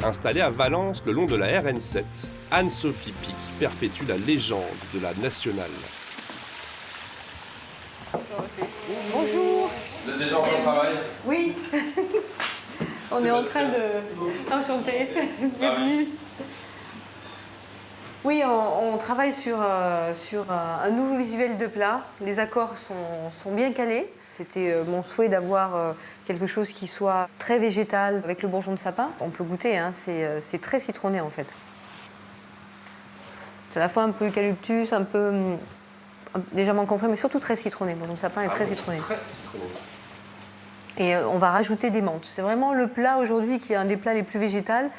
Installée à Valence le long de la RN7, Anne-Sophie Pic perpétue la légende de la nationale. Bonjour. Vous êtes déjà en travail? Oui. On est en train de... Enchantée. Bienvenue. Oui, on travaille sur un nouveau visuel de plat. Les accords sont bien calés. C'était mon souhait d'avoir quelque chose qui soit très végétal avec le bourgeon de sapin. On peut goûter, hein, c'est très citronné en fait. C'est à la fois un peu eucalyptus, un peu légèrement confré, mais surtout très citronné. Le bourgeon de sapin est très citronné. Très citronné. Et on va rajouter des menthes. C'est vraiment le plat aujourd'hui qui est un des plats les plus végétals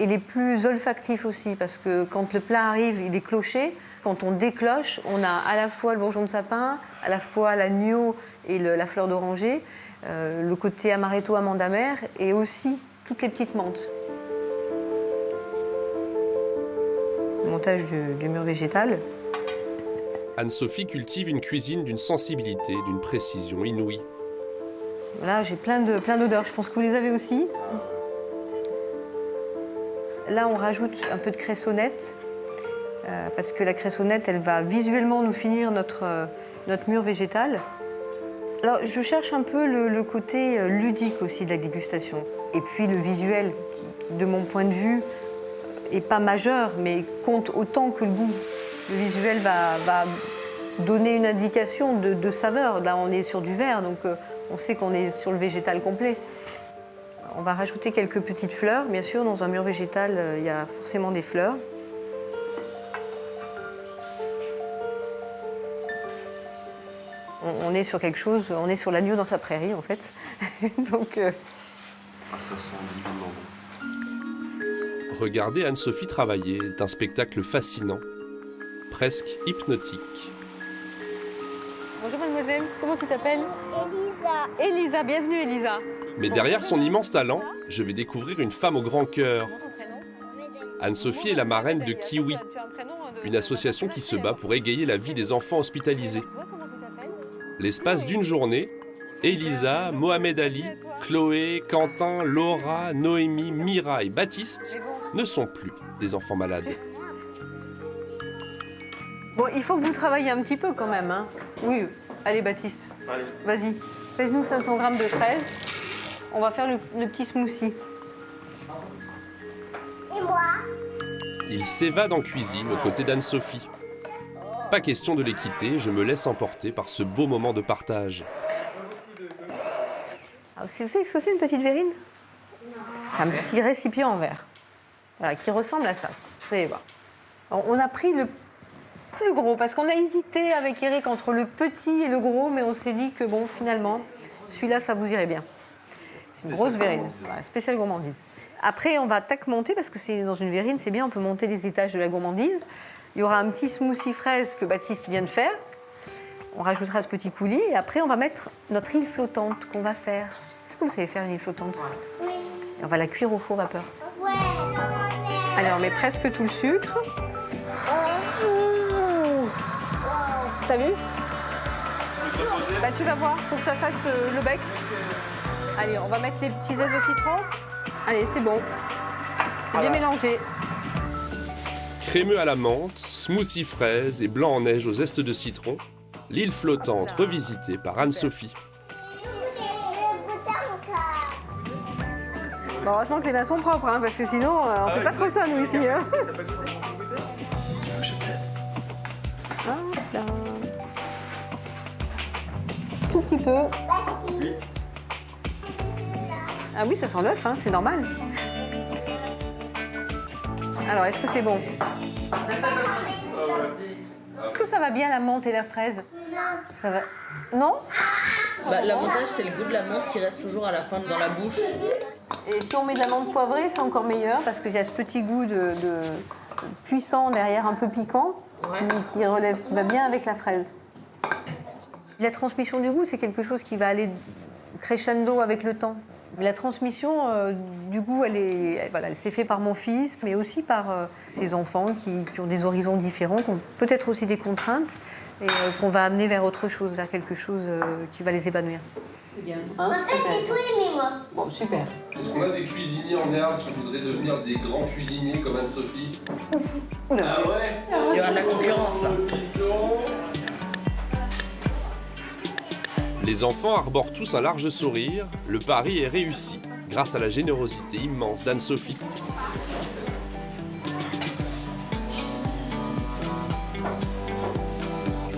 et les plus olfactifs aussi, parce que quand le plat arrive, il est cloché. Quand on décloche, on a à la fois le bourgeon de sapin, à la fois l'agneau et la fleur d'oranger, le côté amaretto, amande amère, et aussi toutes les petites menthes. Le montage du mûr végétal. Anne-Sophie cultive une cuisine d'une sensibilité, d'une précision inouïe. Là, j'ai plein d'odeurs. Je pense que vous les avez aussi. Là, on rajoute un peu de cressonnette, parce que la cressonnette, elle va visuellement nous finir notre mûr végétal. Alors, je cherche un peu le côté ludique aussi de la dégustation. Et puis le visuel, qui de mon point de vue, n'est pas majeur, mais compte autant que le goût. Le visuel va donner une indication de saveur. Là, on est sur du vert, donc on sait qu'on est sur le végétal complet. On va rajouter quelques petites fleurs. Bien sûr, dans un mûr végétal, il y a forcément des fleurs. On est sur quelque chose, on est sur l'agneau dans sa prairie, en fait. Donc, Ça sent divinement. Regarder Anne-Sophie travailler est un spectacle fascinant, presque hypnotique. Bonjour mademoiselle, comment tu t'appelles? Elisa. Elisa, bienvenue Elisa. Mais derrière son immense talent, je vais découvrir une femme au grand cœur. Comment ton prénom? Anne-Sophie est la marraine de Kiwi, Tu as un prénom, une association qui se bat pour égayer la vie des enfants hospitalisés. Tu vois comment tu t'appelles? L'espace d'une journée, Elisa, Mohamed Ali, Chloé, Quentin, Laura, Noémie, Mira et Baptiste ne sont plus des enfants malades. Bon, il faut que vous travailliez un petit peu quand même, hein. Oui, allez Baptiste, Allez. vas-y. Fais-nous 500 grammes de fraises. On va faire le petit smoothie. Et moi? Il s'évade en cuisine aux côtés d'Anne-Sophie. Pas question de les quitter, je me laisse emporter par ce beau moment de partage. Alors, vous savez ce que c'est une petite verrine? C'est un petit récipient en verre, voilà, qui ressemble à ça. Vous allez voir. On a pris le plus gros, parce qu'on a hésité avec Eric entre le petit et le gros, mais on s'est dit que bon, finalement, celui-là, ça vous irait bien. C'est une grosse verrine, voilà, spéciale gourmandise. Après, on va monter, parce que c'est dans une verrine, c'est bien, on peut monter les étages de la gourmandise. Il y aura un petit smoothie fraise que Baptiste vient de faire. On rajoutera ce petit coulis, et après, on va mettre notre île flottante qu'on va faire. Est-ce que vous savez faire une île flottante? Oui. Et on va la cuire au four vapeur. Ouais. Allez, on met presque tout le sucre. T'as vu? Bah, tu vas voir, faut que ça fasse le bec. Allez, on va mettre les petits zestes de citron. Allez, c'est bon. Bien mélangé. Crémeux à la menthe, smoothie fraise et blanc en neige aux zestes de citron, l'île flottante revisitée par Anne-Sophie. Bon, heureusement que les mains sont propres, hein, parce que sinon, on fait pas trop ça, nous, ici. Hein. Tu veux que je t'aide? Hop là. Tout petit peu. Ah oui, ça sent l'œuf, hein, c'est normal. Alors, est-ce que c'est bon? Est-ce que ça va bien la menthe et la fraise? Ça va? Non? Bah, l'avantage, c'est le goût de la menthe qui reste toujours à la fin dans la bouche. Et si on met de la menthe poivrée, c'est encore meilleur parce qu'il y a ce petit goût de puissant derrière, un peu piquant, Ouais. qui relève, qui va bien avec la fraise. La transmission du goût, c'est quelque chose qui va aller crescendo avec le temps. La transmission du goût, elle s'est faite par mon fils, mais aussi par ses enfants qui ont des horizons différents, qui ont peut-être aussi des contraintes, et qu'on va amener vers autre chose, vers quelque chose qui va les épanouir. C'est bien. Hein, En fait, j'ai tout aimé, moi. bon, super. Est-ce qu'on a des cuisiniers en herbe qui voudraient devenir des grands cuisiniers comme Anne-Sophie? Ah ouais? Il y aura de la concurrence là. Les enfants arborent tous un large sourire. Le pari est réussi grâce à la générosité immense d'Anne-Sophie.